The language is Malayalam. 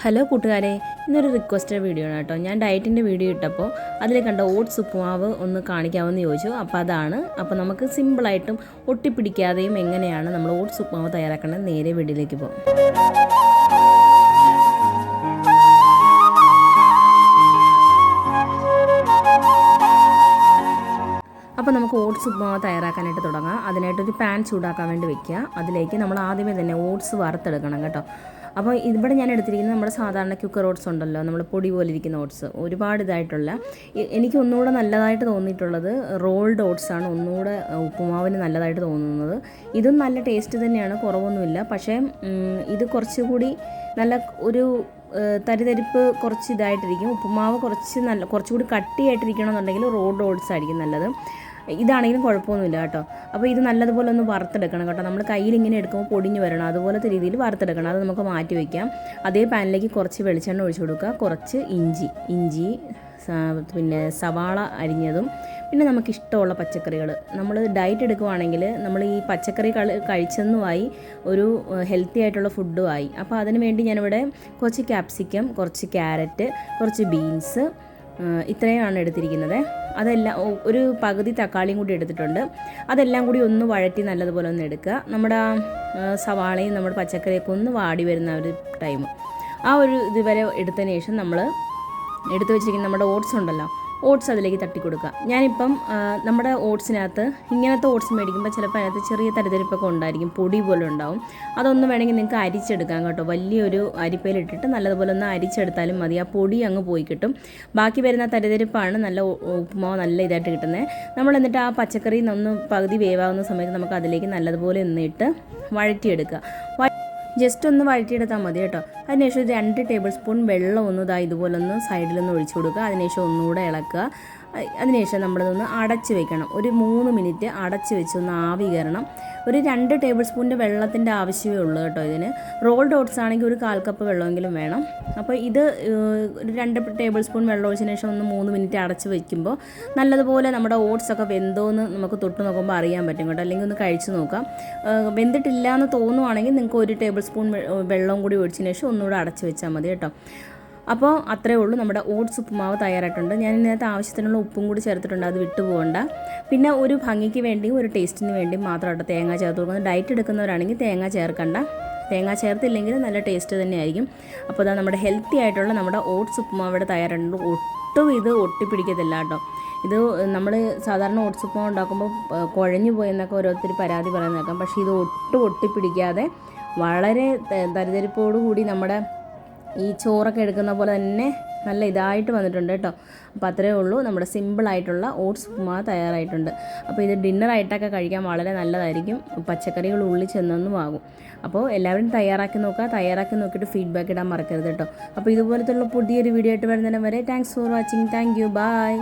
ഹലോ കൂട്ടുകാരെ, ഇന്നൊരു റിക്വസ്റ്റഡ് വീഡിയോ ആണ് കേട്ടോ. ഞാൻ ഡയറ്റിൻ്റെ വീഡിയോ ഇട്ടപ്പോൾ അതിൽ കണ്ട ഓട്സ് ഉപ്പുമാവ് ഒന്ന് കാണിക്കാമെന്ന് ചോദിച്ചു. അപ്പോൾ നമുക്ക് സിമ്പിളായിട്ടും ഒട്ടിപ്പിടിക്കാതെയും എങ്ങനെയാണ് നമ്മൾ ഓട്സ് ഉപ്പുമാവ് തയ്യാറാക്കേണ്ടത് നേരെ വീഡിയോയിലേക്ക് പോകാം. അപ്പോൾ നമുക്ക് ഓട്സ് ഉപ്പുമാവ് തയ്യാറാക്കാനായിട്ട് തുടങ്ങാം. അതിനായിട്ടൊരു പാൻ ചൂടാക്കാൻ വേണ്ടി വെക്കുക. അതിലേക്ക് നമ്മൾ ആദ്യമേ തന്നെ ഓട്സ് വറുത്തെടുക്കണം കേട്ടോ. അപ്പോൾ ഇവിടെ ഞാൻ എടുത്തിരിക്കുന്നത് നമ്മുടെ സാധാരണ ക്യുക്കർ ഓട്സ് ഉണ്ടല്ലോ, നമ്മൾ പൊടി പോലെ ഇരിക്കുന്ന ഓട്സ്, ഒരുപാട് ഇതായിട്ടുള്ള. എനിക്ക് ഒന്നുകൂടെ നല്ലതായിട്ട് തോന്നിയിട്ടുള്ളത് റോൾഡ് ഓട്സാണ് ഒന്നുകൂടെ ഉപ്പുമാവിന് നല്ലതായിട്ട് തോന്നുന്നത്. ഇതും നല്ല ടേസ്റ്റ് തന്നെയാണ്, കുറവൊന്നുമില്ല. പക്ഷേ ഇത് കുറച്ചുകൂടി നല്ല ഒരു തരിതരിപ്പ് കുറച്ച് ഇതായിട്ടിരിക്കും. ഉപ്പുമാവ് കുറച്ചുകൂടി കട്ടിയായിട്ടിരിക്കണമെന്നുണ്ടെങ്കിൽ റോൾഡ് ഓട്സ് ആയിരിക്കും നല്ലത്. ഇതാണെങ്കിലും കുഴപ്പമൊന്നുമില്ല കേട്ടോ. അപ്പോൾ ഇത് നല്ലതുപോലെ ഒന്ന് വറുത്തെടുക്കണം കേട്ടോ. നമ്മൾ കയ്യിൽ ഇങ്ങനെ എടുക്കുമ്പോൾ പൊടിഞ്ഞ് വരണം, അതുപോലത്തെ രീതിയിൽ വറുത്തെടുക്കണം. അത് നമുക്ക് മാറ്റി വയ്ക്കാം. അതേ പാനിലേക്ക് കുറച്ച് വെളിച്ചെണ്ണ ഒഴിച്ചു കൊടുക്കുക, കുറച്ച് ഇഞ്ചി പിന്നെ സവാള അരിഞ്ഞതും, പിന്നെ നമുക്കിഷ്ടമുള്ള പച്ചക്കറികൾ. നമ്മൾ ഡയറ്റ് എടുക്കുവാണെങ്കിൽ നമ്മൾ ഈ പച്ചക്കറി കഴിച്ചെന്നുമായി ഒരു ഹെൽത്തി ആയിട്ടുള്ള ഫുഡുമായി. അപ്പോൾ അതിന് വേണ്ടി ഞാനിവിടെ കുറച്ച് ക്യാപ്സിക്കം, കുറച്ച് ക്യാരറ്റ്, കുറച്ച് ബീൻസ്, ഇത്രയുമാണ് എടുത്തിരിക്കുന്നത്. അതെല്ലാം ഒരു പകുതി തക്കാളിയും കൂടി എടുത്തിട്ടുണ്ട്. അതെല്ലാം കൂടി ഒന്ന് വഴറ്റി നല്ലതുപോലെ ഒന്ന് എടുക്കുക. നമ്മുടെ സവാളയും നമ്മുടെ പച്ചക്കറിയൊക്കെ ഒന്ന് വാടി വരുന്ന ഒരു ടൈം, ആ ഒരു ഇതുവരെ എടുത്തതിന് ശേഷം നമ്മൾ എടുത്തു വെച്ചിരിക്കുന്ന നമ്മുടെ ഓട്സ് ഉണ്ടല്ലോ, ഓട്സ് അതിലേക്ക് തട്ടി കൊടുക്കുക. ഞാനിപ്പം നമ്മുടെ ഓട്സിനകത്ത് ഇങ്ങനത്തെ ഓട്സ് മേടിക്കുമ്പോൾ ചിലപ്പോൾ അതിനകത്ത് ചെറിയ തരിതരിപ്പൊക്കെ ഉണ്ടായിരിക്കും, പൊടി പോലെ ഉണ്ടാവും. അതൊന്നും വേണമെങ്കിൽ നിങ്ങൾക്ക് അരിച്ചെടുക്കാം കേട്ടോ. വലിയൊരു അരിപ്പയിലിട്ടിട്ട് നല്ലതുപോലെ ഒന്ന് അരിച്ചെടുത്താലും മതി. ആ പൊടി അങ്ങ് പോയി കിട്ടും. ബാക്കി വരുന്ന തരിതരിപ്പാണ് നല്ല ഉപ്പുമാവ് നല്ല ഇതായിട്ട് കിട്ടുന്നത്. നമ്മൾ എന്നിട്ട് ആ പച്ചക്കറി ഒന്ന് പകുതി വേവാകുന്ന സമയത്ത് നമുക്ക് അതിലേക്ക് നല്ലതുപോലെ ഒന്നിട്ട് വഴറ്റിയെടുക്കുക. ജസ്റ്റ് ഒന്ന് വഴറ്റിയെടുത്താൽ മതി കേട്ടോ. അതിനുശേഷം 2 ടേബിൾ സ്പൂൺ വെള്ളം ഇതുപോലെ ഒന്ന് സൈഡിലൊന്ന് ഒഴിച്ചു കൊടുക്കുക. അതിനുശേഷം ഒന്നുകൂടെ ഇളക്കുക. അതിനുശേഷം നമ്മളിതൊന്ന് അടച്ച് വെക്കണം. ഒരു 3 മിനിറ്റ് അടച്ച് വെച്ച് ഒന്ന് ആവി കയറണം. ഒരു 2 ടേബിൾ സ്പൂണിൻ്റെ വെള്ളത്തിൻ്റെ ആവശ്യമേ ഉള്ളൂ കേട്ടോ ഇതിന്. റോൾഡ് ഓട്സ് ആണെങ്കിൽ ഒരു 1/4 കപ്പ് വെള്ളമെങ്കിലും വേണം. അപ്പോൾ ഇത് ഒരു 2 ടേബിൾ സ്പൂൺ വെള്ളം ഒഴിച്ചതിന് ശേഷം ഒന്ന് 3 മിനിറ്റ് അടച്ച് വയ്ക്കുമ്പോൾ നല്ലതുപോലെ നമ്മുടെ ഓട്സൊക്കെ വെന്തോന്ന് നമുക്ക് തൊട്ട് നോക്കുമ്പോൾ അറിയാൻ പറ്റും കേട്ടോ. അല്ലെങ്കിൽ ഒന്ന് കഴിച്ച് നോക്കാം. വെന്തിട്ടില്ല എന്ന് തോന്നുവാണെങ്കിൽ നിങ്ങൾക്ക് 1 ടേബിൾ സ്പൂൺ വെള്ളവും കൂടി ഒഴിച്ചതിന് ശേഷം ഒന്നുകൂടെ അടച്ച് വെച്ചാൽ മതി കേട്ടോ. അപ്പോൾ അത്രയേ ഉള്ളൂ, നമ്മുടെ ഓട്സ് ഉപ്പുമാവ് തയ്യാറായിട്ടുണ്ട്. ഞാൻ ഇതിനകത്ത് ആവശ്യത്തിനുള്ള ഉപ്പും കൂടി ചേർത്തിട്ടുണ്ട്, അത് വിട്ടു പോകണ്ട. പിന്നെ ഒരു ഭംഗിക്ക് വേണ്ടിയും ഒരു ടേസ്റ്റിന് വേണ്ടിയും മാത്രമായിട്ട് തേങ്ങ ചേർത്ത് കൊടുക്കുന്നത്. ഡയറ്റ് എടുക്കുന്നവരാണെങ്കിൽ തേങ്ങ ചേർക്കണ്ട. തേങ്ങ ചേർത്തില്ലെങ്കിൽ നല്ല ടേസ്റ്റ് തന്നെയായിരിക്കും. അപ്പോൾ അതാ നമ്മുടെ ഹെൽത്തി ആയിട്ടുള്ള നമ്മുടെ ഓട്സ് ഉപ്പുമാവ് ഇവിടെ തയ്യാറുണ്ട്. ഒട്ടും ഇത് ഒട്ടിപ്പിടിക്കത്തില്ല കേട്ടോ. ഇത് നമ്മൾ സാധാരണ ഓട്സ് ഉപ്പുമാവ് ഉണ്ടാക്കുമ്പോൾ കുഴഞ്ഞു പോയെന്നൊക്കെ ഓരോരുത്തർ പരാതി പറയുന്നേക്കാം. പക്ഷേ ഇത് ഒട്ടും ഒട്ടിപ്പിടിക്കാതെ വളരെ തരിതരിപ്പോടുകൂടി നമ്മുടെ ഈ ചോറൊക്കെ എടുക്കുന്ന പോലെ തന്നെ നല്ല ഇതായിട്ട് വന്നിട്ടുണ്ട് കേട്ടോ. അപ്പോൾ അത്രയേ ഉള്ളൂ, നമ്മുടെ സിമ്പിളായിട്ടുള്ള ഓട്സ് ഉപ്പുമാവ് തയ്യാറായിട്ടുണ്ട്. അപ്പോൾ ഇത് ഡിന്നറായിട്ടൊക്കെ കഴിക്കാൻ വളരെ നല്ലതായിരിക്കും. പച്ചക്കറികൾ ഉള്ളിൽ ചെന്നൊന്നും ആകും. അപ്പോൾ എല്ലാവരും തയ്യാറാക്കി നോക്കുക. തയ്യാറാക്കി നോക്കിയിട്ട് ഫീഡ്ബാക്ക് ഇടാൻ മറക്കരുത് കേട്ടോ. അപ്പോൾ ഇതുപോലത്തുള്ള പുതിയൊരു വീഡിയോ ആയിട്ട് വരുന്നതിന് വരെ thanks for watching. Thank you. By.